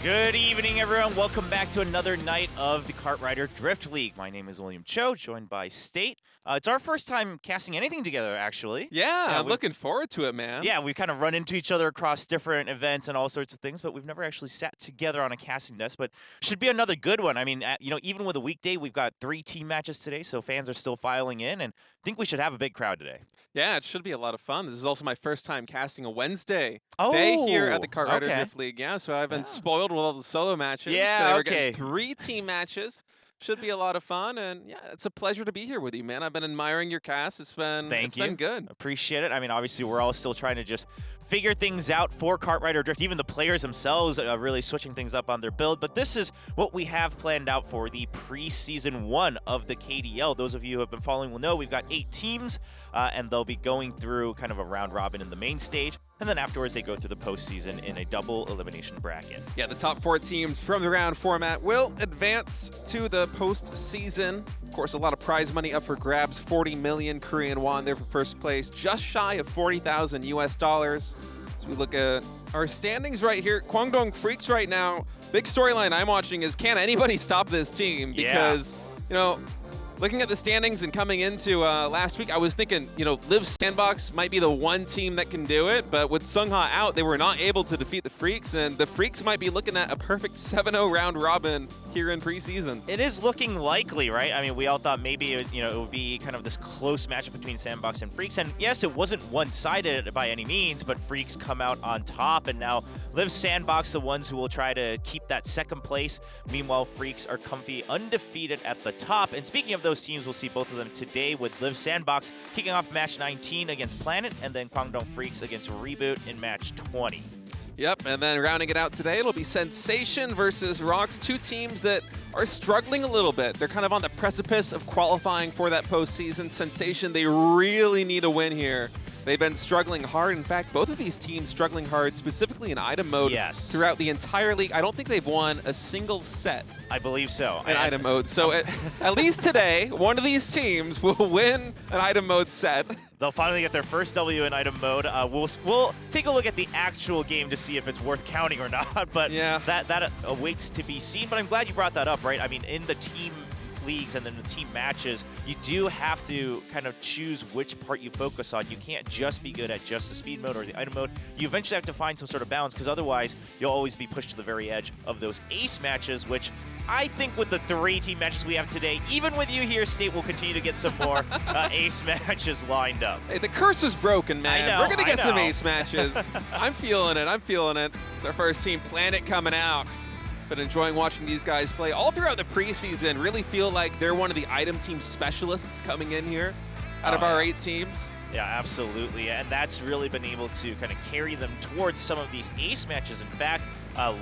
Good evening, everyone. Welcome back to another night of the Kart Rider Drift League. My name is William Cho, joined by State. It's our first time casting anything together, actually. Yeah, I'm looking forward to it, man. Yeah, we've kind of run into each other across different events and all sorts of things, but we've never actually sat together on a casting desk. But should be another good one. I mean, even with a weekday, we've got 3 team matches today, so fans are still filing in, and I think we should have a big crowd today. Yeah, it should be a lot of fun. This is also my first time casting a Wednesday day here at the Kart Rider Drift League. Yeah, so I've been spoiled with all the solo matches. Yeah, today we're getting 3 team matches. Should be a lot of fun, and yeah, it's a pleasure to be here with you, man. I've been admiring your cast. It's been been good. Appreciate it. I mean, obviously, we're all still trying to just figure things out for Kart Rider Drift. Even the players themselves are really switching things up on their build. But this is what we have planned out for the preseason 1 of the KDL. Those of you who have been following will know we've got 8 teams, and they'll be going through kind of a round robin in the main stage. And then afterwards, they go through the postseason in a double elimination bracket. Yeah, the top 4 teams from the round format will advance to the postseason. Of course, a lot of prize money up for grabs. 40 million Korean won there for first place, just shy of 40,000 US dollars. So we look at our standings right here. KWANGDONGFREECS right now. Big storyline I'm watching is, can anybody stop this team? Because, you know, looking at the standings and coming into last week, I was thinking, you know, Liiv SANDBOX might be the one team that can do it, but with Seungha out, they were not able to defeat the Freaks, and the Freaks might be looking at a perfect 7-0 round robin here in preseason. It is looking likely, right? I mean, we all thought maybe it would be kind of this close matchup between SANDBOX and Freaks, and yes, it wasn't one-sided by any means, but Freaks come out on top, and now Liiv SANDBOX, the ones who will try to keep that second place. Meanwhile, Freaks are comfy undefeated at the top. And speaking of those teams, we'll see both of them today with Liiv SANDBOX kicking off Match 19 against Planet, and then KWANGDONGFREECS against Reboot in Match 20. Yep, and then rounding it out today, it'll be Sensation versus Rocks, 2 teams that are struggling a little bit. They're kind of on the precipice of qualifying for that postseason. Sensation, they really need a win here. They've been struggling hard. In fact, both of these teams struggling hard, specifically in item mode throughout the entire league. I don't think they've won a single set. I believe so. In item mode. So at least today, one of these teams will win an item mode set. They'll finally get their first W in item mode. We'll take a look at the actual game to see if it's worth counting or not. But yeah, that awaits to be seen. But I'm glad you brought that up, right? I mean, in the team leagues and then the team matches, you do have to kind of choose which part you focus on. You can't just be good at just the speed mode or the item mode. You eventually have to find some sort of balance, because otherwise you'll always be pushed to the very edge of those ace matches, which I think with the 3 team matches we have today, even with you here, State will continue to get some more ace matches lined up. Hey, the curse is broken, man. I know, we're going to get some ace matches. I'm feeling it. I'm feeling it. It's our first team, Planet, coming out. Been enjoying watching these guys play all throughout the preseason. Really feel like they're one of the item team specialists coming in here out of our 8 teams. Yeah, absolutely. And that's really been able to kind of carry them towards some of these ace matches. In fact,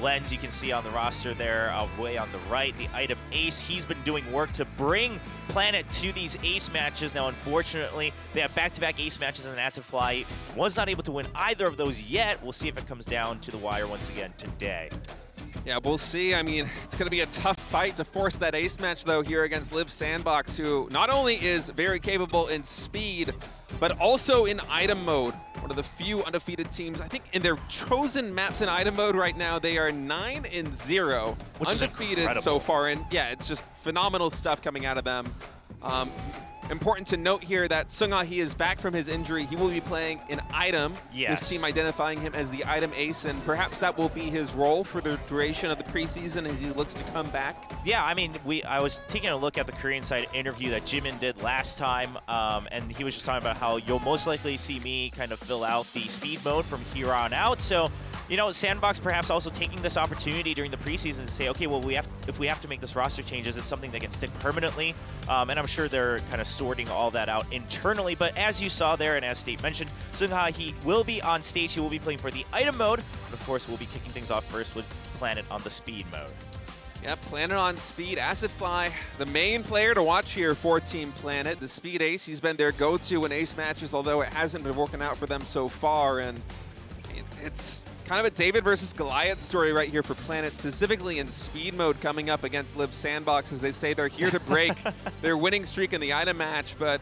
Lens, you can see on the roster there, way on the right, the item ace. He's been doing work to bring Planet to these ace matches. Now, unfortunately, they have back-to-back ace matches, and Fly was not able to win either of those yet. We'll see if it comes down to the wire once again today. Yeah, we'll see. I mean, it's going to be a tough fight to force that ace match, though, here against Liiv SANDBOX, who not only is very capable in speed, but also in item mode. One of the few undefeated teams. I think in their chosen maps in item mode right now, they are 9-0. Which undefeated is incredible so far. And yeah, it's just phenomenal stuff coming out of them. Important to note here that Seungha, he is back from his injury. He will be playing in item. Yes. His team identifying him as the item ace, and perhaps that will be his role for the duration of the preseason as he looks to come back. Yeah, I mean, I was taking a look at the Korean side interview that Jimin did last time, and he was just talking about how you'll most likely see me kind of fill out the speed mode from here on out. So, you know, SANDBOX perhaps also taking this opportunity during the preseason to say, okay, well, if we have to make this roster changes, it's something that can stick permanently. And I'm sure they're kind of sorting all that out internally. But as you saw there, and as State mentioned, Seungha, he will be on stage. He will be playing for the item mode. But of course, we'll be kicking things off first with Planet on the speed mode. Yep, Planet on speed. Fly, the main player to watch here for Team Planet. The speed ace, he's been their go-to in ace matches, although it hasn't been working out for them so far. And it's kind of a David versus Goliath story right here for Planet, specifically in speed mode coming up against Liiv SANDBOX, as they say they're here to break their winning streak in the item match. But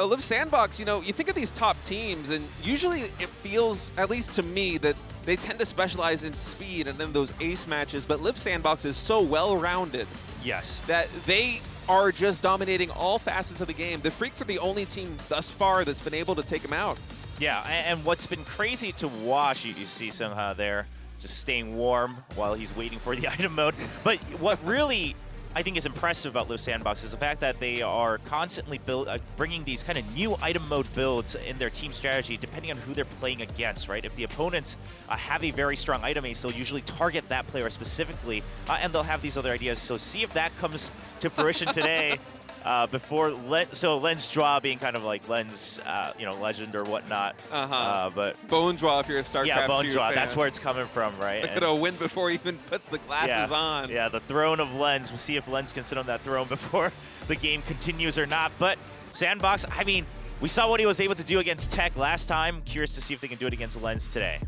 Liiv SANDBOX, you think of these top teams, and usually it feels, at least to me, that they tend to specialize in speed and then those ace matches, but Liiv SANDBOX is so well-rounded. Yes. That they are just dominating all facets of the game. The Freaks are the only team thus far that's been able to take them out. Yeah, and what's been crazy to watch, you see somehow there, just staying warm while he's waiting for the item mode. But what really I think is impressive about Liiv SANDBOX is the fact that they are constantly bringing these kind of new item mode builds in their team strategy depending on who they're playing against, right? If the opponents have a very strong item ace, they'll usually target that player specifically, and they'll have these other ideas. So see if that comes to fruition today. Before Len's draw being kind of like Len's, legend or whatnot. But Bone draw if you're a StarCraft 2 yeah, Bone draw. fan. That's where it's coming from, right? Look at a win before he even puts the glasses on. Yeah, the throne of Lens. We'll see if Lens can sit on that throne before the game continues or not. But SANDBOX, I mean, we saw what he was able to do against Tech last time. Curious to see if they can do it against Lens today.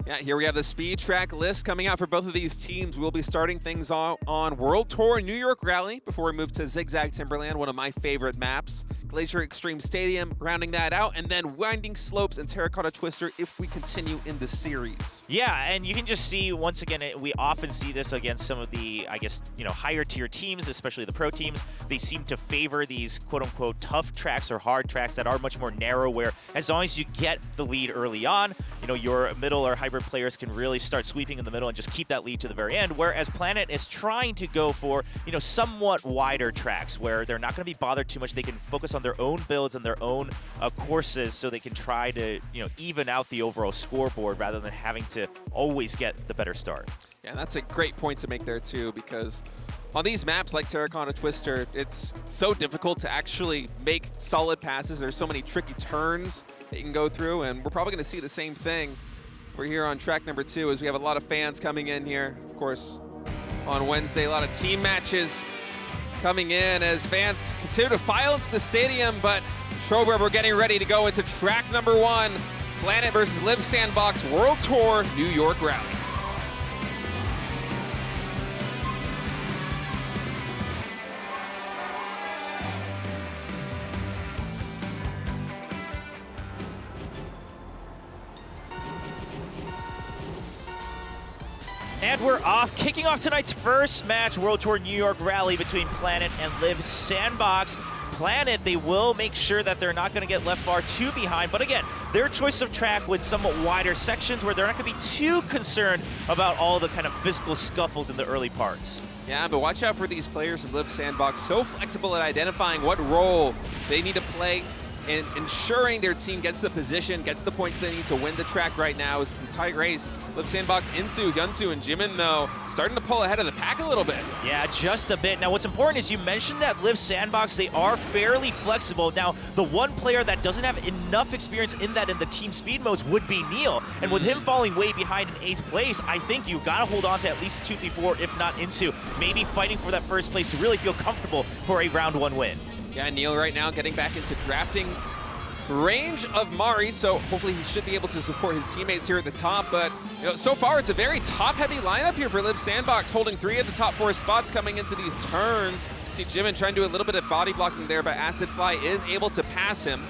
Yeah, here we have the speed track list coming out for both of these teams. We'll be starting things on World Tour New York Rally before we move to Zigzag Timberland, one of my favorite maps. Glacier Extreme Stadium, rounding that out, and then Winding Slopes and Terracotta Twister if we continue in the series. Yeah, and you can just see, once again, we often see this against some of the, I guess, higher tier teams, especially the pro teams. They seem to favor these quote-unquote tough tracks or hard tracks that are much more narrow, where as long as you get the lead early on, your middle or hybrid players can really start sweeping in the middle and just keep that lead to the very end, whereas Planet is trying to go for, somewhat wider tracks where they're not going to be bothered too much. They can focus on their own builds and their own courses, so they can try to even out the overall scoreboard rather than having to always get the better start. Yeah, that's a great point to make there too, because on these maps like Terracotta Twister, it's so difficult to actually make solid passes. There's so many tricky turns that you can go through, and we're probably going to see the same thing. We're here on track number 2 as we have a lot of fans coming in here. Of course, on Wednesday, a lot of team matches coming in as fans continue to file into the stadium, but Schrober, we're getting ready to go into track number 1, Planet versus Liiv SANDBOX World Tour New York Rally. And we're off, kicking off tonight's first match, World Tour New York Rally between Planet and Liiv SANDBOX. Planet, they will make sure that they're not going to get left far too behind, but again, their choice of track with somewhat wider sections where they're not going to be too concerned about all the kind of physical scuffles in the early parts. Yeah, but watch out for these players from Liiv SANDBOX, so flexible at identifying what role they need to play in ensuring their team gets the position, gets the points they need to win the track right now. It's a tight race. Liiv SANDBOX, Insu, Hyunsu, and Jimin, though, starting to pull ahead of the pack a little bit. Yeah, just a bit. Now, what's important is you mentioned that Liiv SANDBOX, they are fairly flexible. Now, the one player that doesn't have enough experience in the team speed modes would be Neil. And with him falling way behind in 8th place, I think you've got to hold on to at least 2, 3, 4, if not Insu, maybe fighting for that first place to really feel comfortable for a round 1 win. Yeah, Neil right now getting back into drafting range of Mari, so hopefully he should be able to support his teammates here at the top. But so far it's a very top-heavy lineup here for Liiv SANDBOX, holding 3 of the top 4 spots coming into these turns. See Jimin trying to do a little bit of body blocking there, but Acidfly is able to pass him.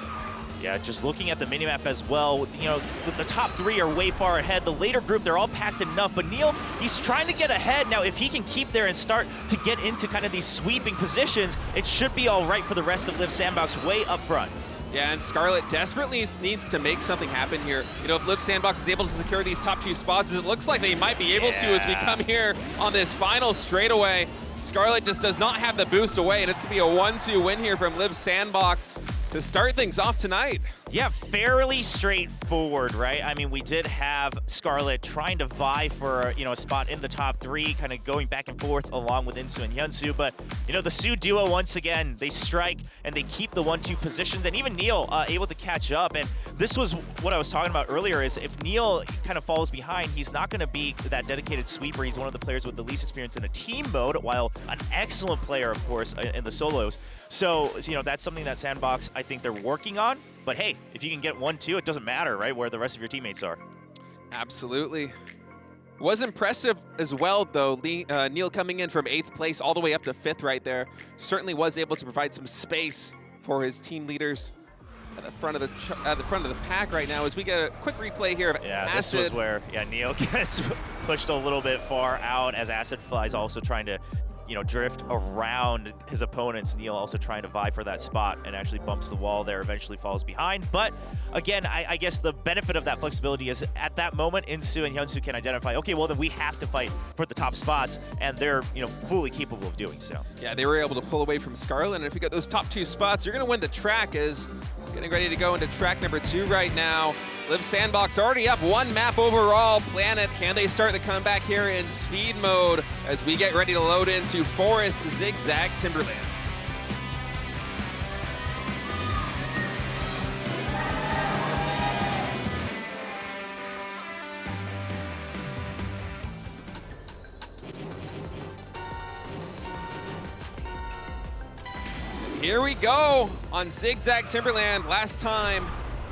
Yeah, just looking at the minimap as well, the top 3 are way far ahead. The later group, they're all packed enough, but Neil, he's trying to get ahead. Now, if he can keep there and start to get into kind of these sweeping positions, it should be all right for the rest of Liiv SANDBOX way up front. Yeah, and Scarlet desperately needs to make something happen here. If Liiv SANDBOX is able to secure these top 2 spots, it looks like they might be able to as we come here on this final straightaway. Scarlet just does not have the boost away, and it's going to be a 1-2 win here from Liiv SANDBOX to start things off tonight. Yeah, fairly straightforward, right? I mean, we did have Scarlet trying to vie for, a spot in the top 3, kind of going back and forth along with Insu and Hyunsu. But, the Su duo, once again, they strike and they keep the 1-2 positions. And even Neil able to catch up. And this was what I was talking about earlier, is if Neil kind of falls behind, he's not going to be that dedicated sweeper. He's one of the players with the least experience in a team mode, while an excellent player, of course, in the solos. So, that's something that SANDBOX, I think they're working on. But hey, if you can get 1-2, it doesn't matter, right, where the rest of your teammates are. Absolutely. Was impressive as well, though. Neil coming in from 8th place all the way up to 5th right there. Certainly was able to provide some space for his team leaders. at the front of the pack right now as we get a quick replay here of Yeah, Acid. this was where Neil gets pushed a little bit far out as Acid Fly's also trying to drift around his opponents. Neil also trying to vie for that spot and actually bumps the wall there, eventually falls behind. But again, I guess the benefit of that flexibility is at that moment, Insu and Hyunsu can identify, okay, well then we have to fight for the top spots, and they're fully capable of doing so. Yeah, they were able to pull away from Scarlet, and if you get those top 2 spots, you're going to win the track. As getting ready to go into track number 2 right now. Liiv SANDBOX already up 1 map overall. Planet, can they start the comeback here in speed mode as we get ready to load into Forest Zigzag Timberland? Here we go on Zigzag Timberland. Last time,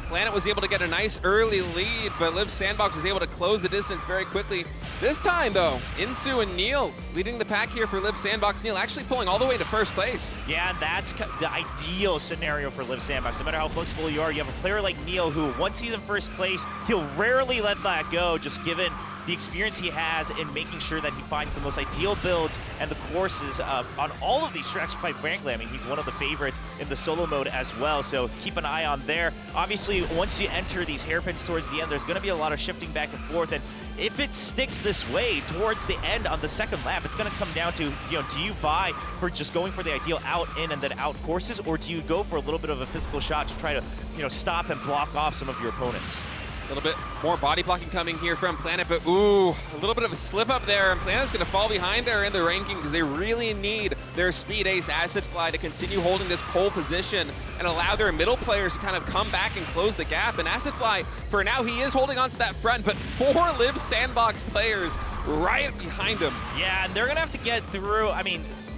Planet was able to get a nice early lead, but Liiv SANDBOX was able to close the distance very quickly. This time, though, Insu and Neil leading the pack here for Liiv SANDBOX. Neil actually pulling all the way to first place. Yeah, and that's the ideal scenario for Liiv SANDBOX. No matter how flexible you are, you have a player like Neil who, once he's in first place, he'll rarely let that go, just given the experience he has in making sure that he finds the most ideal builds and the courses on all of these tracks by Frankly. I mean, he's one of the favorites in the solo mode as well, so keep an eye on there. Obviously, once you enter these hairpins towards the end, there's going to be a lot of shifting back and forth, and if it sticks this way towards the end on the second lap, it's going to come down to, do you vie for just going for the ideal out, in, and then out courses, or do you go for a little bit of a physical shot to try to, stop and block off some of your opponents? A little bit more body blocking coming here from Planet, but ooh, a little bit of a slip up there, and Planet's going to fall behind there in the ranking because they really need their speed ace Acid Fly to continue holding this pole position and allow their middle players to kind of come back and close the gap. And Acid Fly, for now, he is holding on to that front, but 4 Liiv SANDBOX players right behind him. Yeah, and they're going to have to get through,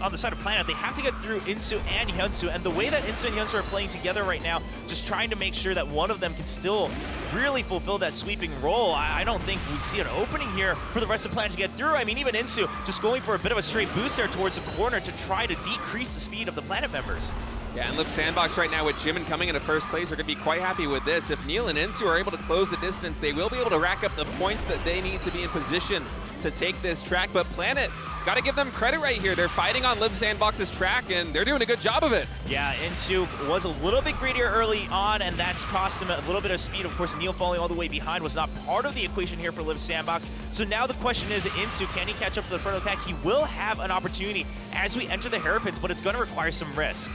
on the side of Planet, they have to get through Insu and Hyunsu, and the way that Insu and Hyunsu are playing together right now, just trying to make sure that one of them can still really fulfill that sweeping role. I don't think we see an opening here for the rest of Planet to get through. Even Insu just going for a bit of a straight boost there towards the corner to try to decrease the speed of the Planet members. Yeah, and Liiv SANDBOX right now with Jimin coming into first place are going to be quite happy with this. If Neil and Insu are able to close the distance, they will be able to rack up the points that they need to be in position to take this track. But Planet, got to give them credit right here. They're fighting on Liiv SANDBOX's track, and they're doing a good job of it. Yeah, Insu was a little bit greedier early on, and that's cost him a little bit of speed. Of course, Neil falling all the way behind was not part of the equation here for Liiv SANDBOX. So now the question is, Insu, can he catch up to the front of the pack? He will have an opportunity as we enter the hairpins, but it's going to require some risk.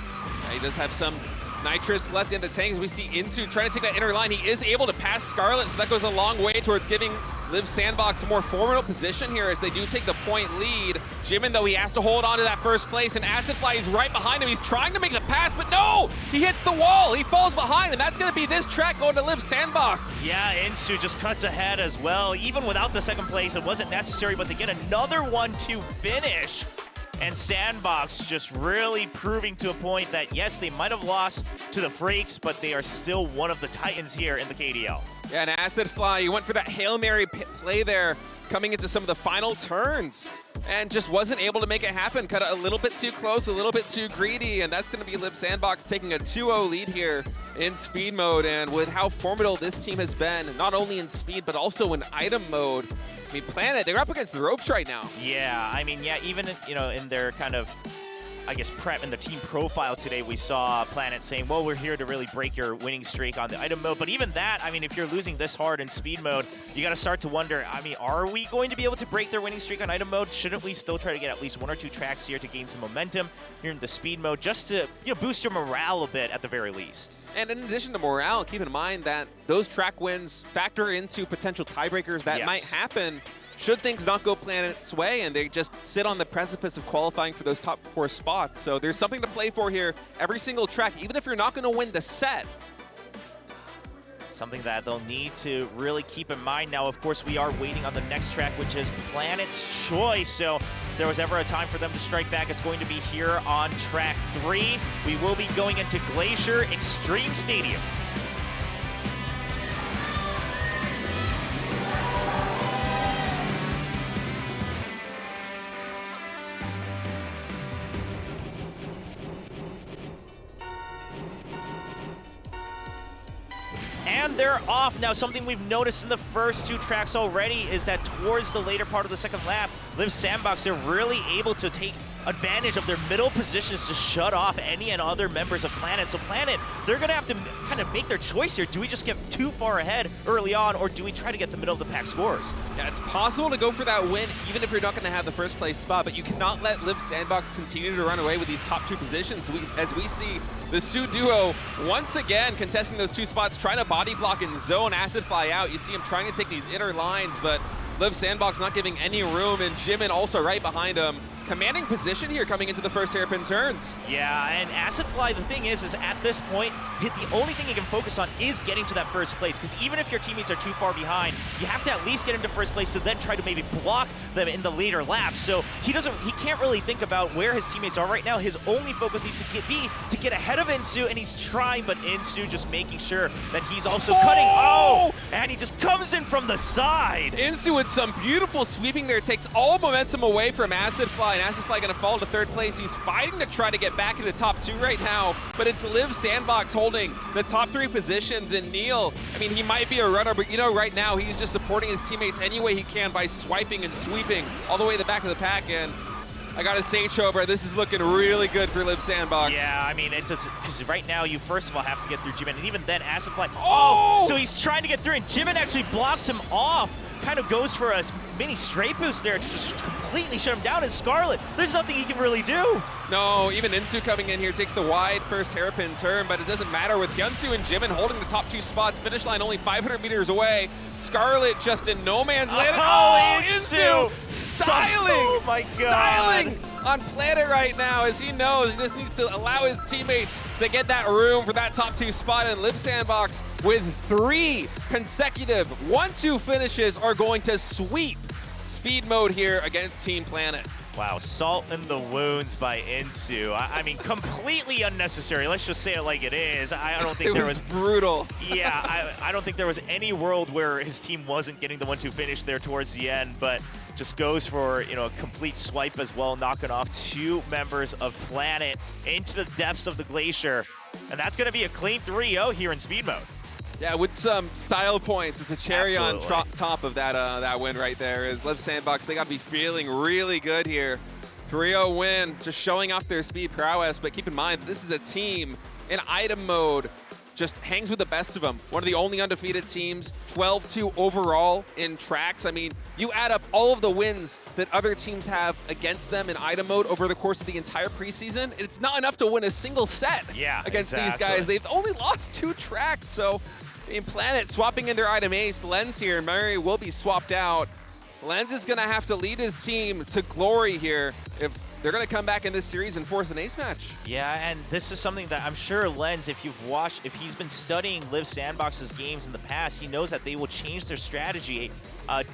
Yeah, he does have some nitrous left in the tanks. We see Insu trying to take that inner line. He is able to pass Scarlet, so that goes a long way towards giving Liiv SANDBOX a more formidable position here as they do take the point lead. Jimin, though, he has to hold on to that first place, and Acid Fly is right behind him. He's trying to make the pass, but no! He hits the wall. He falls behind, and that's going to be this track going to Liiv SANDBOX. Yeah, Insu just cuts ahead as well. Even without the second place, it wasn't necessary, but they get another one to finish. And SANDBOX just really proving to a point that, yes, they might have lost to the Freaks, but they are still one of the titans here in the KDL. Yeah, and Acid Fly, he went for that Hail Mary play there coming into some of the final turns and just wasn't able to make it happen. Cut it a little bit too close, a little bit too greedy, and that's going to be Liiv SANDBOX taking a 2-0 lead here in speed mode. And with how formidable this team has been, not only in speed, but also in item mode, Planet, they're up against the ropes right now. Yeah, even in their kind of, prep in the team profile today, we saw Planet saying, well, we're here to really break your winning streak on the item mode. But even that, if you're losing this hard in speed mode, you got to start to wonder, are we going to be able to break their winning streak on item mode? Shouldn't we still try to get at least 1 or 2 tracks here to gain some momentum here in the speed mode, just to boost your morale a bit at the very least? And in addition to morale, keep in mind that those track wins factor into potential tiebreakers that might happen should things not go Planet's way and they just sit on the precipice of qualifying for those top 4 spots. So there's something to play for here every single track, even if you're not going to win the set. Something that they'll need to really keep in mind. Now, of course, we are waiting on the next track, which is Planet's Choice. So if there was ever a time for them to strike back, it's going to be here on track 3. We will be going into Glacier Extreme Stadium. and they're off. Now, something we've noticed in the first 2 tracks already is that towards the later part of the second lap, Liiv SANDBOX, they're really able to take advantage of their middle positions to shut off any and other members of Planet. So Planet, they're going to have to kind of make their choice here. Do we just get too far ahead early on, or do we try to get the middle of the pack scores? Yeah, it's possible to go for that win, even if you're not going to have the first place spot, but you cannot let Liiv SANDBOX continue to run away with these top 2 positions. As we see the Sioux duo once again contesting those 2 spots, trying to body block and zone Acid Fly out. You see him trying to take these inner lines, but Liiv SANDBOX not giving any room, and Jimin also right behind him. Commanding position here coming into the first hairpin turns. Yeah, and Acid Fly, the thing is at this point, the only thing he can focus on is getting to that first place, because even if your teammates are too far behind, you have to at least get into first place to then try to maybe block them in the later laps. So he can't really think about where his teammates are right now. His only focus needs to get ahead of Insu, and he's trying, but Insu just making sure that he's also cutting. Oh, and he just comes in from the side. Insu with some beautiful sweeping there, takes all momentum away from Acid Fly, and Acid Fly gonna fall to 3rd place. He's fighting to try to get back into top 2 right now, but it's Liiv SANDBOX holding the top 3 positions, and Neil, I mean, he might be a runner, but you know, right now he's just supporting his teammates any way he can by swiping and sweeping all the way to the back of the pack, and I gotta say, Chobra, this is looking really good for Liiv SANDBOX. Yeah, I mean, it does, because right now you first of all have to get through Jimin, and even then Acid Fly, oh! So he's trying to get through, and Jimin actually blocks him off. Kind of goes for a mini straight boost there to just completely shut him down. And Scarlet, there's nothing he can really do. No, even Insu coming in here takes the wide first hairpin turn, but it doesn't matter with Hyunsu and Jimin holding the top 2 spots. Finish line only 500 meters away. Scarlet just in no man's land. Oh, Insu styling! Oh my God. Styling on Planet right now, as he knows he just needs to allow his teammates to get that room for that top 2 spot, and Liiv SANDBOX with 3 consecutive 1-2 finishes are going to sweep speed mode here against Team Planet. Wow, salt in the wounds by Insu. I mean, completely unnecessary. Let's just say it like it is. I don't think there was brutal. Yeah, I don't think there was any world where his team wasn't getting the 1-2 finish there towards the end, but just goes for, you know, a complete swipe as well, knocking off 2 members of Planet into the depths of the glacier. And that's going to be a clean 3-0 here in speed mode. Yeah, with some style points. It's a cherry Absolutely. on top of that win right there. Is Liiv SANDBOX, they got to be feeling really good here. 3-0 win, just showing off their speed prowess, but keep in mind, this is a team in item mode, just hangs with the best of them. One of the only undefeated teams, 12-2 overall in tracks. I mean, you add up all of the wins that other teams have against them in item mode over the course of the entire preseason, it's not enough to win a single set against these guys. They've only lost 2 tracks, so in Planet swapping in their item ace, Lens here, Murray will be swapped out. Lens is gonna have to lead his team to glory here if they're going to come back in this series and force an ace match. Yeah, and this is something that I'm sure Lens, if he's been studying Liiv SANDBOX's games in the past, he knows that they will change their strategy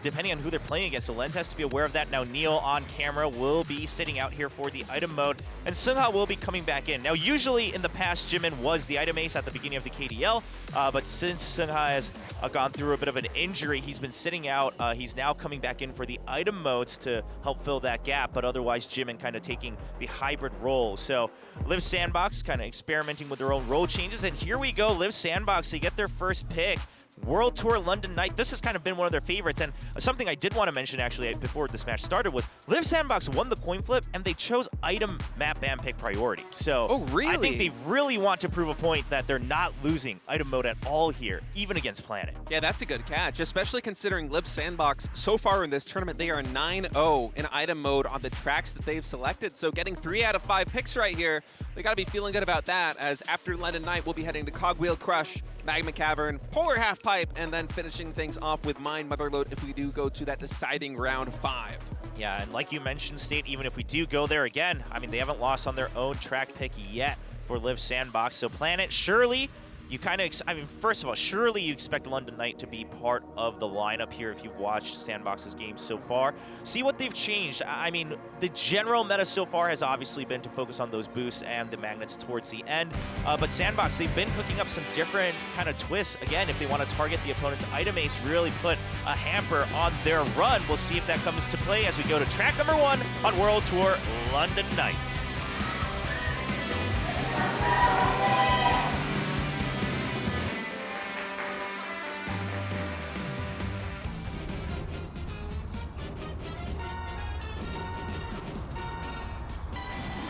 depending on who they're playing against. So Lens has to be aware of that. Now Neil on camera will be sitting out here for the item mode, and Seungha will be coming back in. Now usually in the past, Jimin was the item ace at the beginning of the KDL, but since Seungha has gone through a bit of an injury, he's been sitting out. He's now coming back in for the item modes to help fill that gap, but otherwise Jimin kind of taking the hybrid role. So Liiv SANDBOX kind of experimenting with their own role changes, and here we go, Liiv SANDBOX, they get their first pick. World Tour London Night. This has kind of been one of their favorites, and something I did want to mention actually before this match started was Liiv SANDBOX won the coin flip, and they chose item map ban pick priority. So I think they really want to prove a point that they're not losing item mode at all here, even against Planet. Yeah, that's a good catch, especially considering Liiv SANDBOX so far in this tournament, they are 9-0 in item mode on the tracks that they've selected. So getting 3 out of 5 picks right here, they got to be feeling good about that, as after London Night, we'll be heading to Cogwheel Crush, Magma Cavern, Polar Half Pipe, and then finishing things off with Mine Motherload if we do go to that deciding round 5. Yeah, and like you mentioned, State, even if we do go there again, I mean, they haven't lost on their own track pick yet for Liiv SANDBOX. So Planet, surely you kind of, I mean, first of all, surely you expect London Night to be part of the lineup here if you've watched SANDBOX's games so far. See what they've changed. I mean, the general meta so far has obviously been to focus on those boosts and the magnets towards the end. But SANDBOX, they've been cooking up some different kind of twists. Again, if they want to target the opponent's item ace, really put a hamper on their run. We'll see if that comes to play as we go to track number 1 on World Tour London Night.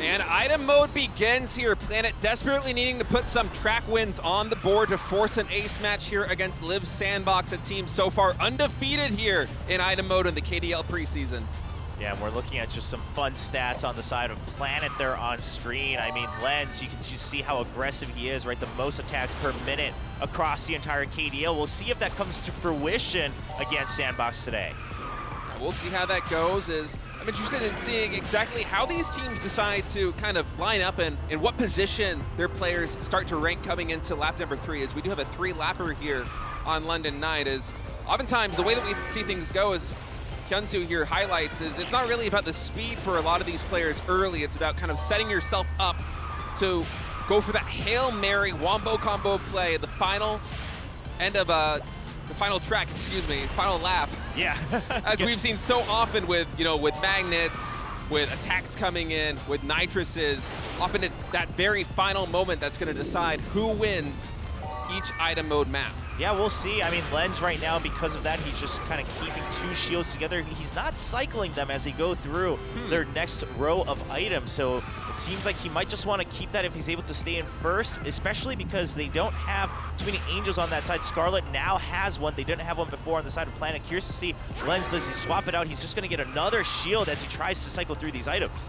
And item mode begins here. Planet desperately needing to put some track wins on the board to force an ace match here against Liiv SANDBOX, a team so far undefeated here in item mode in the KDL preseason. Yeah, and we're looking at just some fun stats on the side of Planet there on screen. I mean, Lens, you can just see how aggressive he is, right? The most attacks per minute across the entire KDL. We'll see if that comes to fruition against SANDBOX today. We'll see how that goes. I'm interested in seeing exactly how these teams decide to kind of line up and in what position their players start to rank coming into lap number 3, as we do have a 3-lapper here on London night. Is oftentimes the way that we see things go is Hyunsu here highlights is it's not really about the speed for a lot of these players early. It's about kind of setting yourself up to go for that Hail Mary wombo combo play at the final end of the final track, final lap. Yeah. As we've seen so often with, with magnets, with attacks coming in, with nitruses. Often it's that very final moment that's going to decide who wins each item mode map. Yeah, we'll see. I mean, Lens right now, because of that, he's just kind of keeping 2 shields together. He's not cycling them as they go through their next row of items. So it seems like he might just want to keep that if he's able to stay in first, especially because they don't have too many angels on that side. Scarlet now has one. They didn't have one before on the side of Planet. Curious to see Lens, does he swap it out? He's just going to get another shield as he tries to cycle through these items.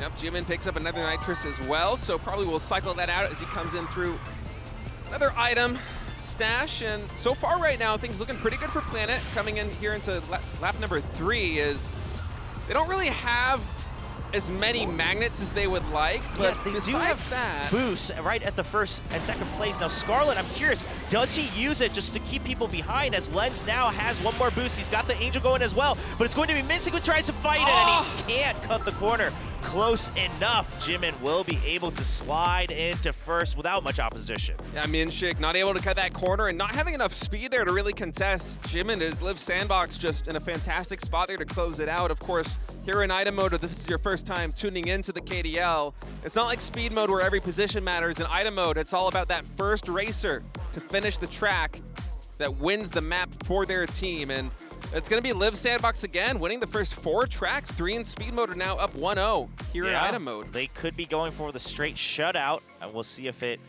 Yep, Jimin picks up another nitrous as well, so probably will cycle that out as he comes in through another item stash. And so far right now, things looking pretty good for Planet. Coming in here into lap number 3 is they don't really have as many magnets as they would like, but yeah, besides do have that, boosts right at the first and second place. Now Scarlet, I'm curious, does he use it just to keep people behind, as Lens now has one more boost? He's got the Angel going as well, but it's going to be Minsik who tries to fight it, and he can't cut the corner close enough. Jimin will be able to slide into first without much opposition. Yeah, Minshik not able to cut that corner and not having enough speed there to really contest. Jimin is Liiv SANDBOX just in a fantastic spot there to close it out. Of course, here in item mode, if this is your first time tuning into the KDL, it's not like speed mode where every position matters. In item mode, it's all about that first racer to finish the track that wins the map for their team. And it's going to be Liiv SANDBOX again, winning the first 4 tracks. 3 in speed mode are now up 1-0 here in item mode. They could be going for the straight shutout, and we'll see if it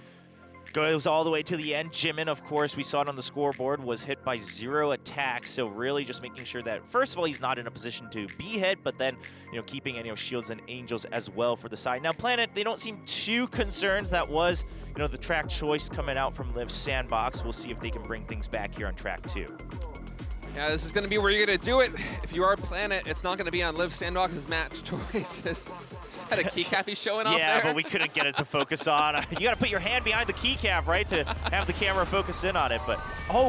goes all the way to the end. Jimin, of course, we saw it on the scoreboard, was hit by 0 attacks, so really just making sure that, first of all, he's not in a position to be hit, but then, keeping any shields and angels as well for the side. Now, Planet, they don't seem too concerned. That was, the track choice coming out from Liiv SANDBOX. We'll see if they can bring things back here on track 2. Yeah, this is going to be where you're going to do it. If you are Planet, it's not going to be on Liiv SANDBOX's match choices. Is that a keycap he's showing off there? Yeah, but we couldn't get it to focus on. You got to put your hand behind the keycap, right, to have the camera focus in on it. But,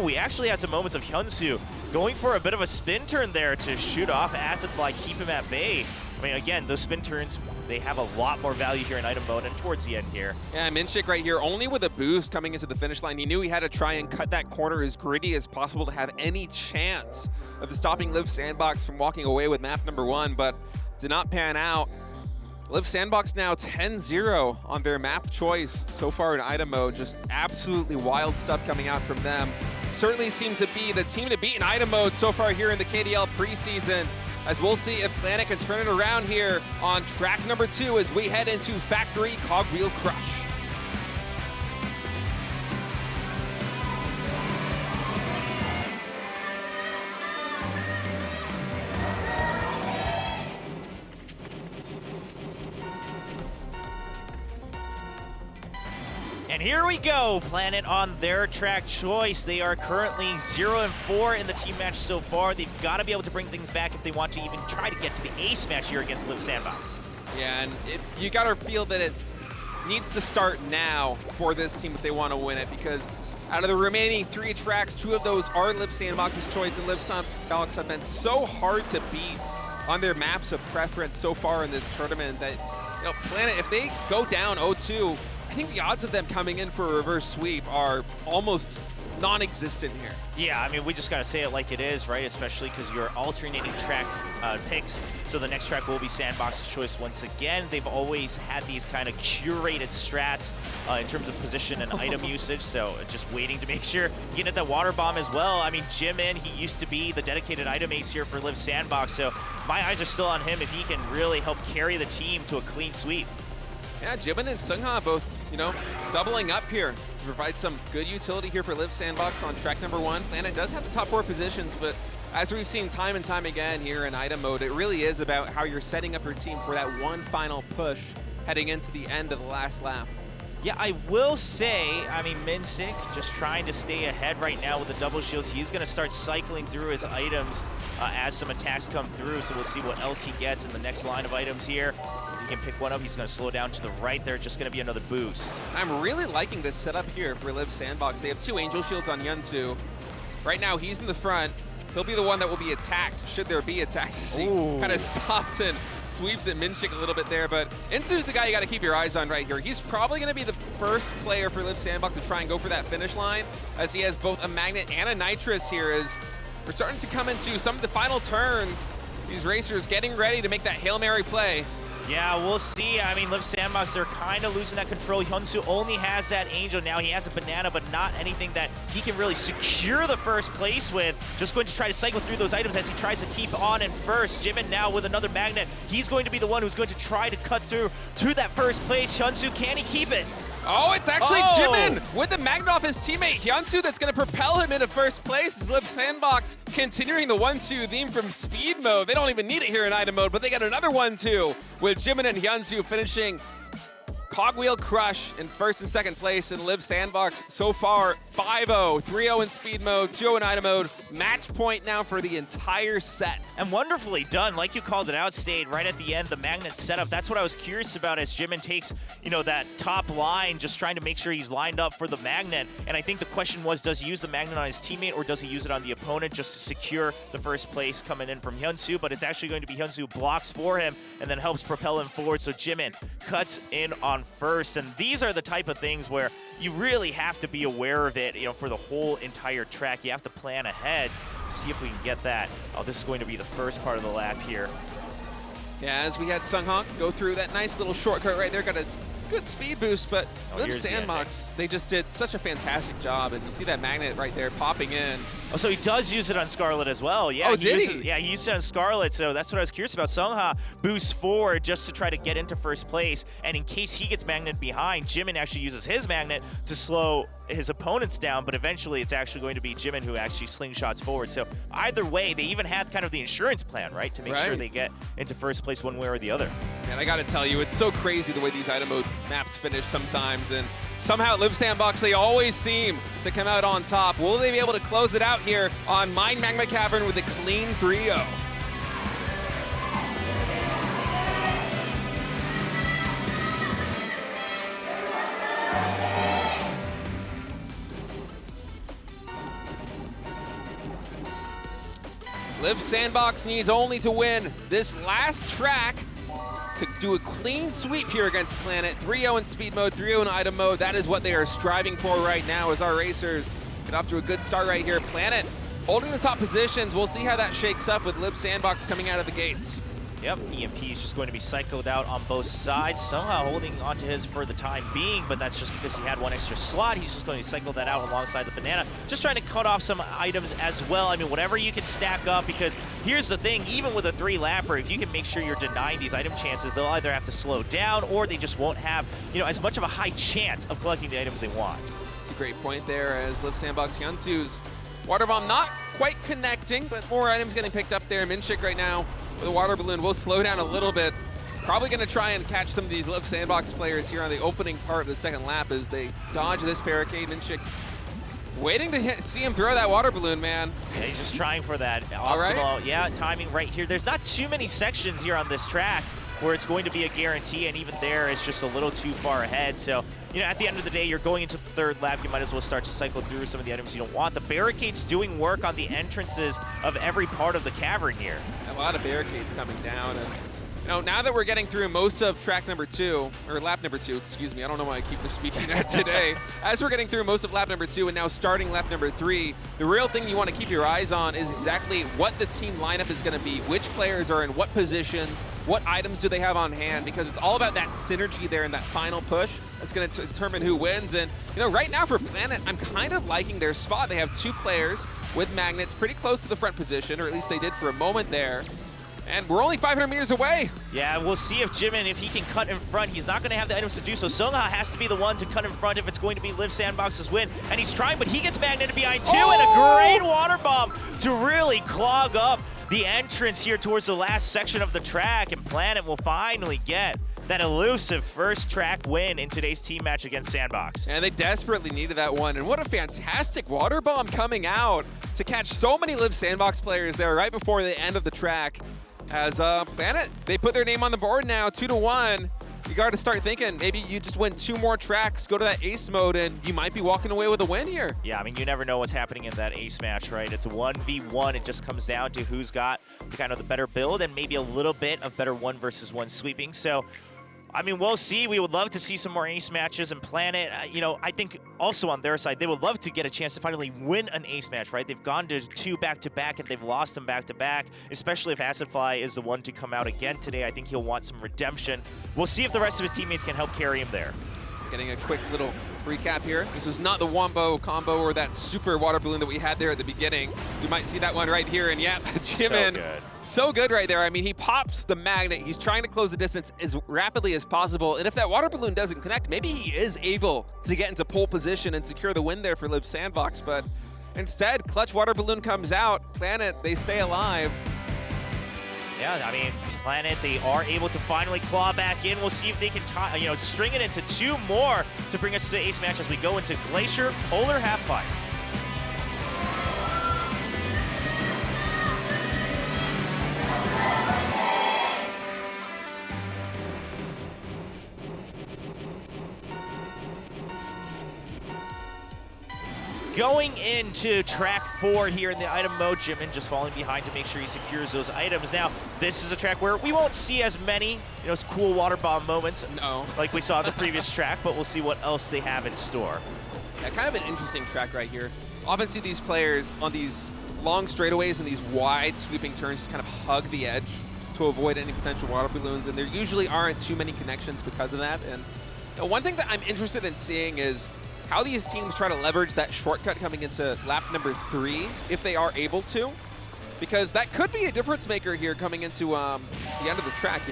we actually had some moments of Hyunsu going for a bit of a spin turn there to shoot off Acid Fly, keep him at bay. I mean, again, those spin turns, they have a lot more value here in item mode and towards the end here. Yeah, Minshik right here, only with a boost coming into the finish line. He knew he had to try and cut that corner as gritty as possible to have any chance of stopping Liiv SANDBOX from walking away with map number 1, but did not pan out. Liiv SANDBOX now 10-0 on their map choice so far in item mode. Just absolutely wild stuff coming out from them. Certainly seems to be the team to beat in item mode so far here in the KDL preseason, as we'll see if Planet can turn it around here on track number 2 as we head into Factory Cogwheel Crush. And here we go, Planet on their track choice. They are currently 0-4 in the team match so far. They've got to be able to bring things back if they want to even try to get to the ace match here against Liiv SANDBOX. Yeah, and you got to feel that it needs to start now for this team if they want to win it, because out of the remaining 3 tracks, 2 of those are Liiv SANDBOX's choice, and Liiv SANDBOX have been so hard to beat on their maps of preference so far in this tournament that, Planet, if they go down 0-2, I think the odds of them coming in for a reverse sweep are almost non-existent here. Yeah, I mean, we just got to say it like it is, right? Especially because you're alternating track picks. So the next track will be SANDBOX's choice once again. They've always had these kind of curated strats in terms of position and item usage. So just waiting to make sure you can hit that water bomb as well. I mean, Jimin, he used to be the dedicated item ace here for Liiv SANDBOX. So my eyes are still on him if he can really help carry the team to a clean sweep. Yeah, Jimin and Seungha both, you know, doubling up here to provide some good utility here for Liiv SANDBOX on track number 1. Planet does have the top 4 positions, but as we've seen time and time again here in item mode, it really is about how you're setting up your team for that one final push heading into the end of the last lap. Yeah, I will say, I mean, Minsik just trying to stay ahead right now with the double shields. He's going to start cycling through his items as some attacks come through, so we'll see what else he gets in the next line of items here. If he can pick one up, he's going to slow down to the right there, just going to be another boost. I'm really liking this setup here for Liiv SANDBOX. They have 2 angel shields on Hyunsu. Right now, he's in the front. He'll be the one that will be attacked, should there be attacks, as he kind of stops and sweeps at Minshik a little bit there, but Insu's the guy you got to keep your eyes on right here. He's probably going to be the first player for Liiv SANDBOX to try and go for that finish line, as he has both a magnet and a nitrous here, as we're starting to come into some of the final turns. These racers getting ready to make that Hail Mary play. Yeah, we'll see. I mean, Liiv SANDBOX, they're kind of losing that control. Hyunsu only has that angel now. He has a banana, but not anything that he can really secure the first place with. Just going to try to cycle through those items as he tries to keep on in first. Jimin now with another magnet. He's going to be the one who's going to try to cut through to that first place. Hyunsu, can he keep it? Oh, it's actually Jimin with the magnet off his teammate Hyunsu that's going to propel him into first place. Liiv SANDBOX continuing the 1-2 theme from speed mode. They don't even need it here in item mode, but they got another 1-2 with Jimin and Hyunsu finishing Cogwheel Crush in first and second place, and Liiv SANDBOX so far 5-0, 3-0 in speed mode, 2-0 in item mode. Match point now for the entire set. And wonderfully done, like you called it out, Stade, right at the end, the magnet setup. That's what I was curious about as Jimin takes, you know, that top line, just trying to make sure he's lined up for the magnet. And I think the question was, does he use the magnet on his teammate or does he use it on the opponent just to secure the first place coming in from Hyunsu? But it's actually going to be Hyunsu who blocks for him and then helps propel him forward. So Jimin cuts in on first. And these are the type of things where you really have to be aware of it, you know, for the whole entire track. You have to plan ahead, see if we can get that. Oh, this is going to be the first part of the lap here. Yeah, as we had Seungha go through that nice little shortcut right there, got a good speed boost, but Liiv SANDBOX, they just did such a fantastic job, and you see that magnet right there popping in. Oh, so he does use it on Scarlet as well. Yeah, oh, did he? Yeah, he used it on Scarlet, so that's what I was curious about. Seungha boosts forward just to try to get into first place, and in case he gets magnet behind, Jimin actually uses his magnet to slow his opponents down, but eventually it's actually going to be Jimin who actually slingshots forward. So either way, they even had kind of the insurance plan, right, to make sure they get into first place one way or the other. And I gotta tell you, it's so crazy the way these item mode maps finish sometimes, and somehow Liiv SANDBOX, they always seem to come out on top. Will they be able to close it out here on Mine Magma Cavern with a clean 3-0? Liiv SANDBOX needs only to win this last track to do a clean sweep here against Planet. 3-0 in speed mode, 3-0 in item mode. That is what they are striving for right now as our racers get off to a good start right here. Planet holding the top positions. We'll see how that shakes up with Liiv SANDBOX coming out of the gates. Yep, EMP is just going to be cycled out on both sides. Somehow holding onto his for the time being, but that's just because he had one extra slot. He's just going to cycle that out alongside the banana. Just trying to cut off some items as well. I mean, whatever you can stack up, because here's the thing, even with a 3-lapper, if you can make sure you're denying these item chances, they'll either have to slow down or they just won't have, you know, as much of a high chance of collecting the items they want. It's a great point there as Liiv SANDBOX Hyunsu's water bomb not quite connecting, but more items getting picked up there. Minshik right now with a water balloon will slow down a little bit. Probably going to try and catch some of these Liiv SANDBOX players here on the opening part of the second lap as they dodge this barricade. Minshik waiting to see him throw that water balloon, man. Yeah, he's just trying for that optimal, timing right here. There's not too many sections here on this track where it's going to be a guarantee, and even there it's just a little too far ahead. So, you know, at the end of the day, you're going into the third lap, you might as well start to cycle through some of the items you don't want. The barricade's doing work on the entrances of every part of the cavern here. A lot of barricades coming down, and Now that we're getting through most of track number 2, or lap number 2, excuse me, I don't know why I keep misspeaking that today. As we're getting through most of lap number 2 and now starting lap number 3, the real thing you want to keep your eyes on is exactly what the team lineup is going to be, which players are in what positions, what items do they have on hand, because it's all about that synergy there in that final push. That's going to determine who wins. And, right now for Planet, I'm kind of liking their spot. They have 2 players with magnets pretty close to the front position, or at least they did for a moment there. And we're only 500 meters away. Yeah, we'll see if Jimin, if he can cut in front. He's not going to have the items to do so. Sungha has to be the one to cut in front if it's going to be Liiv SANDBOX's win. And he's trying, but he gets magneted behind too. Oh! And a great water bomb to really clog up the entrance here towards the last section of the track. And Planet will finally get that elusive first track win in today's team match against SANDBOX. And they desperately needed that one. And what a fantastic water bomb coming out to catch so many Liiv SANDBOX players there right before the end of the track. As Planet, they put their name on the board now, 2-1. You got to start thinking, maybe you just win 2 more tracks, go to that ace mode, and you might be walking away with a win here. Yeah, I mean, you never know what's happening in that ace match, right? It's a 1v1. It just comes down to who's got the better build and maybe a little bit of better 1 versus 1 sweeping. So, I mean, we'll see. We would love to see some more ace matches. And Planet, I think also on their side, they would love to get a chance to finally win an ace match, right? They've gone to 2 back-to-back, and they've lost them back-to-back, especially if Acidfly is the one to come out again today. I think he'll want some redemption. We'll see if the rest of his teammates can help carry him there. Getting a quick little recap here. This was not the Wombo combo or that super water balloon that we had there at the beginning. You might see that one right here, and yeah, Jimin, so good right there. I mean, he pops the magnet. He's trying to close the distance as rapidly as possible, and if that water balloon doesn't connect, maybe he is able to get into pole position and secure the win there for Liiv SANDBOX, but instead, clutch water balloon comes out. Planet, they stay alive. Yeah, I mean, Planet, they are able to finally claw back in. We'll see if they can string it into 2 more to bring us to the ace match as we go into Glacier Polar Halfpipe. Going into track 4 here in the item mode, Jimin just falling behind to make sure he secures those items. Now, this is a track where we won't see as many, cool water bomb moments like we saw in the previous track, but we'll see what else they have in store. Yeah, kind of an interesting track right here. Often see these players on these long straightaways and these wide sweeping turns just kind of hug the edge to avoid any potential water balloons, and there usually aren't too many connections because of that. And one thing that I'm interested in seeing is how these teams try to leverage that shortcut coming into lap number 3, if they are able to, because that could be a difference maker here coming into the end of the track,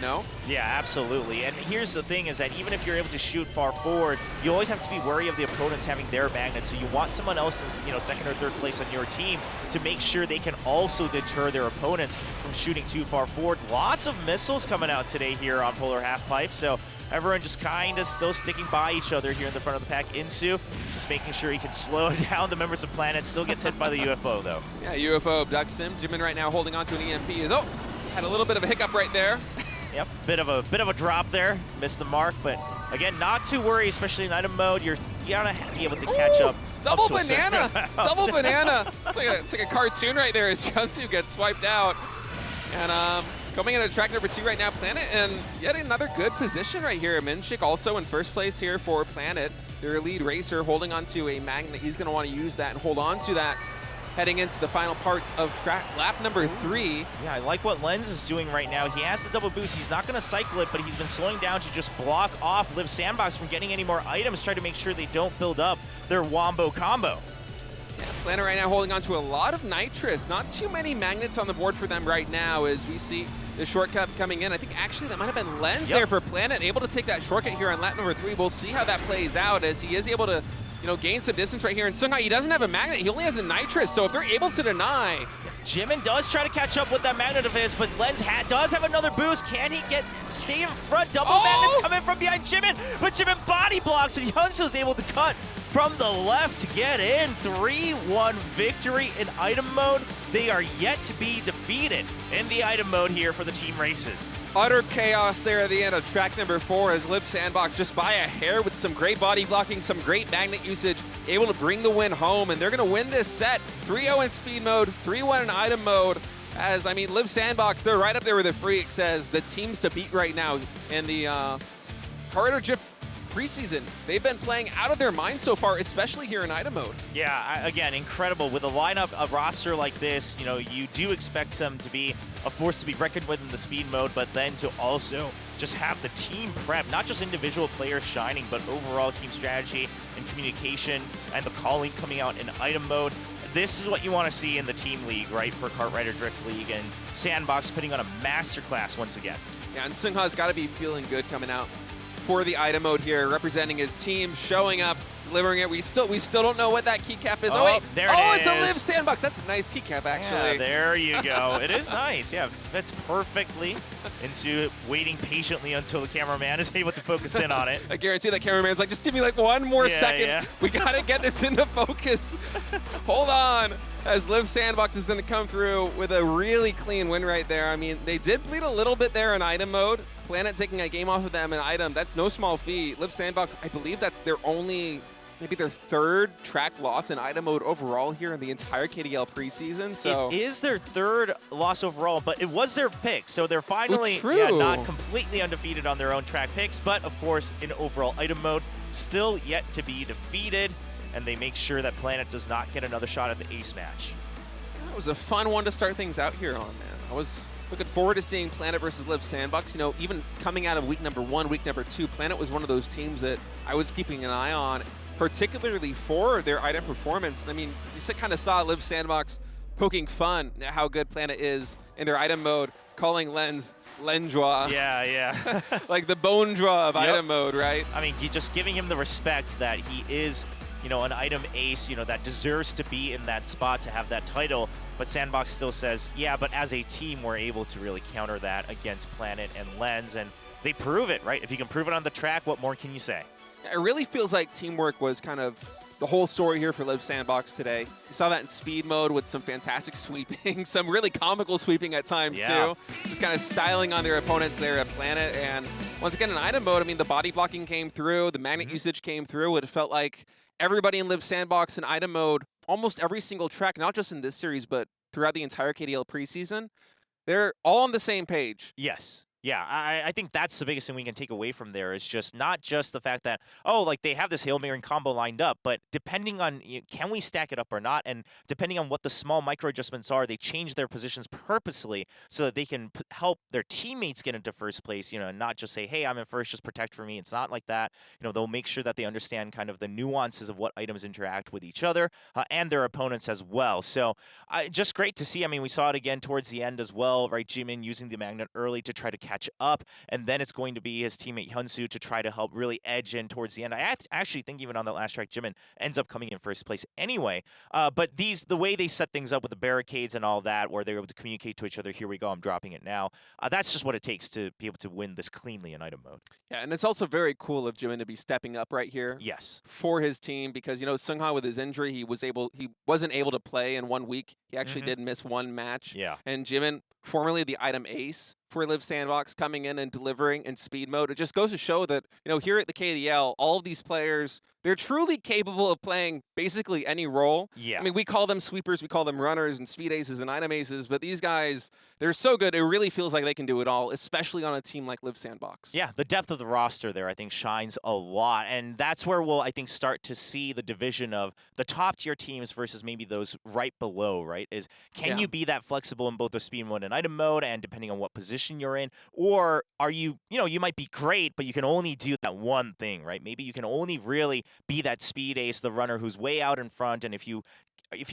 Yeah, absolutely. And here's the thing is that even if you're able to shoot far forward, you always have to be wary of the opponents having their magnets. So you want someone else in, second or third place on your team to make sure they can also deter their opponents from shooting too far forward. Lots of missiles coming out today here on Polar Halfpipe. So everyone just kind of still sticking by each other here in the front of the pack. Insu just making sure he can slow down the members of Planet. Still gets hit by the UFO, though. Yeah, UFO abducts him. Jimin right now holding on to an EMP is, had a little bit of a hiccup right there. Yep, bit of a drop there. Missed the mark, but again, not to worry, especially in item mode. You're gonna be able to catch up. Double banana! Double banana! It's like a cartoon right there as Hyunsu gets swiped out. And coming into track number 2 right now, Planet, and yet another good position right here. Minshik also in first place here for Planet. Their lead racer holding onto a magnet. He's going to want to use that and hold on to that heading into the final parts of track lap number 3. Yeah, I like what Lens is doing right now. He has the double boost. He's not going to cycle it, but he's been slowing down to just block off Liiv SANDBOX from getting any more items, try to make sure they don't build up their Wombo combo. Yeah, Planet right now holding on to a lot of nitrous. Not too many magnets on the board for them right now as we see the shortcut coming in. I think actually that might have been Lens there for Planet, able to take that shortcut here on lap number 3. We'll see how that plays out as he is able to gain some distance right here. And Sungha, he doesn't have a magnet. He only has a nitrous. So if they're able to deny, Jimin does try to catch up with that magnet of his, but Lens does have another boost. Can he stay in front? Double magnets coming from behind Jimin, but Jimin body blocks, and Hyunsu's able to cut from the left to get in. 3-1 victory in item mode. They are yet to be defeated in the item mode here for the team races. Utter chaos there at the end of track number 4 as Liiv SANDBOX just by a hair with some great body blocking, some great magnet usage, able to bring the win home, and they're going to win this set. 3-0 in speed mode, 3-1 in item mode. As, I mean, Liiv SANDBOX, they're right up there with the Freaks as the teams to beat right now in the Corridor Drift preseason. They've been playing out of their mind so far, especially here in item mode. Yeah, again, incredible. With a lineup, a roster like this, you know, you do expect them to be a force to be reckoned with in the speed mode, but then to also just have the team prep, not just individual players shining, but overall team strategy and communication and the calling coming out in item mode. This is what you want to see in the team league, right, for Kart Rider Drift League, and SANDBOX putting on a masterclass once again. Yeah, and Seungha's got to be feeling good coming out for the item mode here, representing his team, showing up, delivering it. We still don't know what that keycap is. Oh, wait. There it is. It's a Liiv SANDBOX. That's a nice keycap, actually. Yeah, there you go. It is nice. Yeah, fits perfectly into waiting patiently until the cameraman is able to focus in on it. I guarantee that cameraman's like, just give me like one more second. Yeah. We got to get this into focus. Hold on. As Liiv SANDBOX is going to come through with a really clean win right there. I mean, they did bleed a little bit there in item mode. Planet taking a game off of them in item, that's no small feat. Liiv SANDBOX, I believe that's their only, maybe their third track loss in item mode overall here in the entire KDL preseason. So it is their third loss overall, but it was their pick. So they're finally not completely undefeated on their own track picks, but of course in overall item mode, still yet to be defeated. And they make sure that Planet does not get another shot at the ace match. That was a fun one to start things out here on, man. I was looking forward to seeing Planet versus Liiv SANDBOX. You know, even coming out of week number 1, week number 2, Planet was one of those teams that I was keeping an eye on, particularly for their item performance. I mean, you kind of saw Liiv SANDBOX poking fun at how good Planet is in their item mode, calling Lens Lendroit. Yeah. Like the bone draw of item mode, right? I mean, just giving him the respect that he is, you know, an item ace, you know, that deserves to be in that spot to have that title. But SANDBOX still says, yeah, but as a team, we're able to really counter that against Planet and Lens. And they prove it, right? If you can prove it on the track, what more can you say? It really feels like teamwork was kind of the whole story here for Liiv SANDBOX today. You saw that in speed mode with some fantastic sweeping, some really comical sweeping at times too. Just kind of styling on their opponents there at Planet. And once again, in item mode, I mean, the body blocking came through, the magnet usage came through. It felt like everybody in Liiv SANDBOX in item mode, almost every single track, not just in this series, but throughout the entire KDL preseason, they're all on the same page. Yes. Yeah, I think that's the biggest thing we can take away from there is just not just the fact that, oh, like they have this Hail Mary combo lined up, but depending on, can we stack it up or not, and depending on what the small micro adjustments are, they change their positions purposely so that they can help their teammates get into first place, you know, and not just say, hey, I'm in first, just protect for me. It's not like that. You know, they'll make sure that they understand kind of the nuances of what items interact with each other and their opponents as well. So just great to see. I mean, we saw it again towards the end as well, right? Jimin using the magnet early to try to catch up, and then it's going to be his teammate Hyunsu to try to help really edge in towards the end. I actually think even on that last track, Jimin ends up coming in first place anyway. But the way they set things up with the barricades and all that, where they're able to communicate to each other, here we go, I'm dropping it now. That's just what it takes to be able to win this cleanly in item mode. Yeah, and it's also very cool of Jimin to be stepping up right here. Yes. For his team, because, you know, Seungha with his injury, he wasn't able to play in 1 week. He actually did miss one match. Yeah. And Jimin, formerly the item ace for Liiv SANDBOX, coming in and delivering in speed mode. It just goes to show that, you know, here at the KDL, all of these players, they're truly capable of playing basically any role. Yeah. I mean, we call them sweepers, we call them runners and speed aces and item aces, but these guys, they're so good. It really feels like they can do it all, especially on a team like Liiv SANDBOX. Yeah, the depth of the roster there, I think, shines a lot. And that's where we'll, I think, start to see the division of the top tier teams versus maybe those right below, right? Is can you be that flexible in both the speed mode and item mode, and depending on what position you're in? Or are you, you know, you might be great, but you can only do that one thing, right? Maybe you can only really be that speed ace, the runner who's way out in front, and if you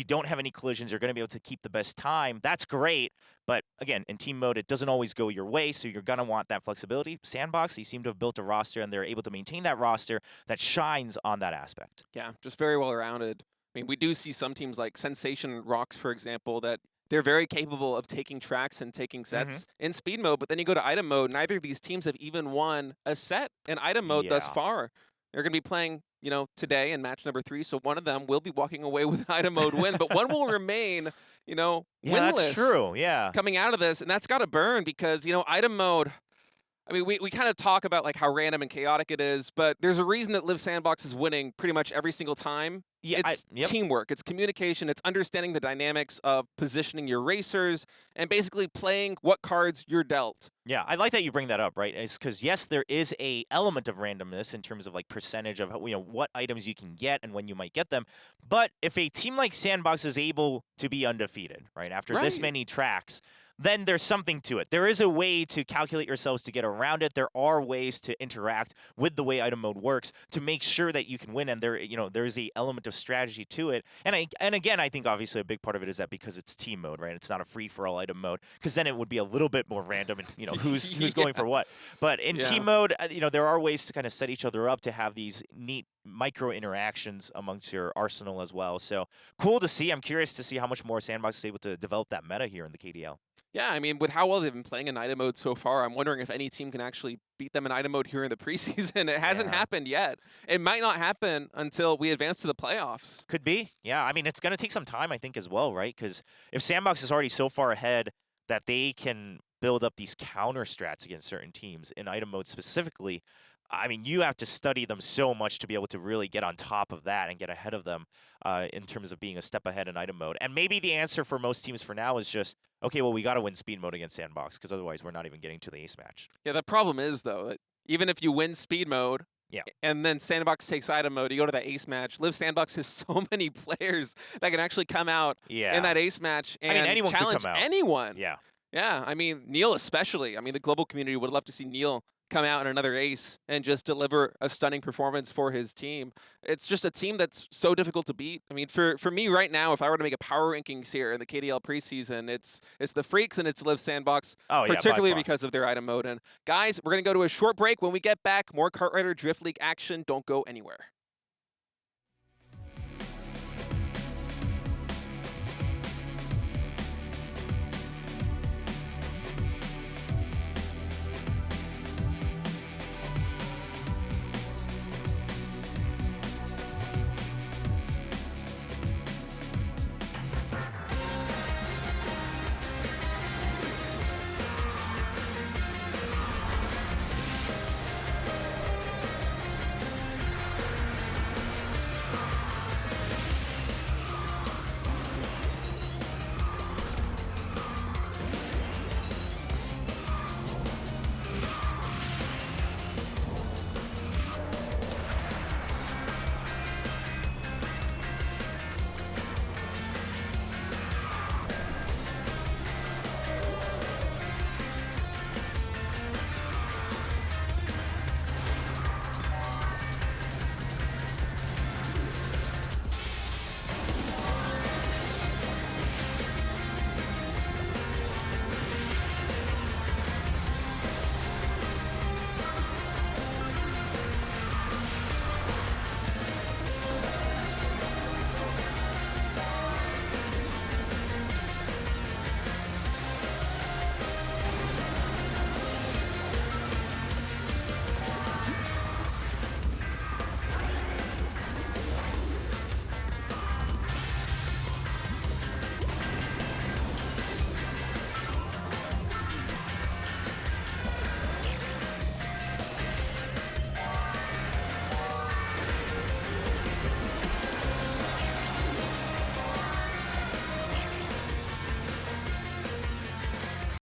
don't have any collisions, you're going to be able to keep the best time. That's great. But again, in team mode, it doesn't always go your way, so you're going to want that flexibility. SANDBOX, they seem to have built a roster, and they're able to maintain that roster that shines on that aspect. Yeah, just very well-rounded. I mean, we do see some teams like Sensation Rocks, for example, that they're very capable of taking tracks and taking sets in speed mode, but then you go to item mode, neither of these teams have even won a set in item mode thus far. They're going to be playing, you know, today in match number 3, so one of them will be walking away with an item mode win, but one will remain, you know, winless. That's true, coming out of this, and that's got to burn because, you know, item mode, I mean, we kind of talk about like how random and chaotic it is, but there's a reason that Liiv SANDBOX is winning pretty much every single time. Yeah, It's yep. teamwork, it's communication, it's understanding the dynamics of positioning your racers and basically playing what cards you're dealt. Yeah, I like that you bring that up, right? It's because yes, there is a element of randomness in terms of like percentage of what items you can get and when you might get them. But if a team like SANDBOX is able to be undefeated, right, after this Right. many tracks, then there's something to it. There is a way to calculate yourselves to get around it. There are ways to interact with the way item mode works to make sure that you can win. And there is a element of strategy to it. And again, I think obviously a big part of it is that because it's team mode, right? It's not a free for all item mode, because then it would be a little bit more random and who's going for what. But in team mode, there are ways to kind of set each other up to have these neat micro interactions amongst your arsenal as well. So cool to see. I'm curious to see how much more SANDBOX is able to develop that meta here in the KDL. Yeah, I mean, with how well they've been playing in item mode so far, I'm wondering if any team can actually beat them in item mode here in the preseason. It hasn't happened yet. It might not happen until we advance to the playoffs. Could be. Yeah, I mean, it's going to take some time, I think, as well, right? Because if SANDBOX is already so far ahead that they can build up these counter strats against certain teams in item mode specifically, I mean, you have to study them so much to be able to really get on top of that and get ahead of them in terms of being a step ahead in item mode. And maybe the answer for most teams for now is just, okay, well, we got to win speed mode against SANDBOX, because otherwise we're not even getting to the ace match. Yeah, the problem is, though, that even if you win speed mode, and then SANDBOX takes item mode, you go to that ace match. Liiv SANDBOX has so many players that can actually come out in that ace match and anyone challenge could come out. anyone. Yeah, I mean, Neil especially. I mean, the global community would love to see Neil come out in another ace and just deliver a stunning performance for his team. It's just a team that's so difficult to beat. I mean, for me right now, if I were to make a power rankings here in the KDL preseason, it's the Freaks and it's Liiv SANDBOX, particularly because of their item mode. And guys, we're going to go to a short break. When we get back, more Kart Rider Drift League action. Don't go anywhere.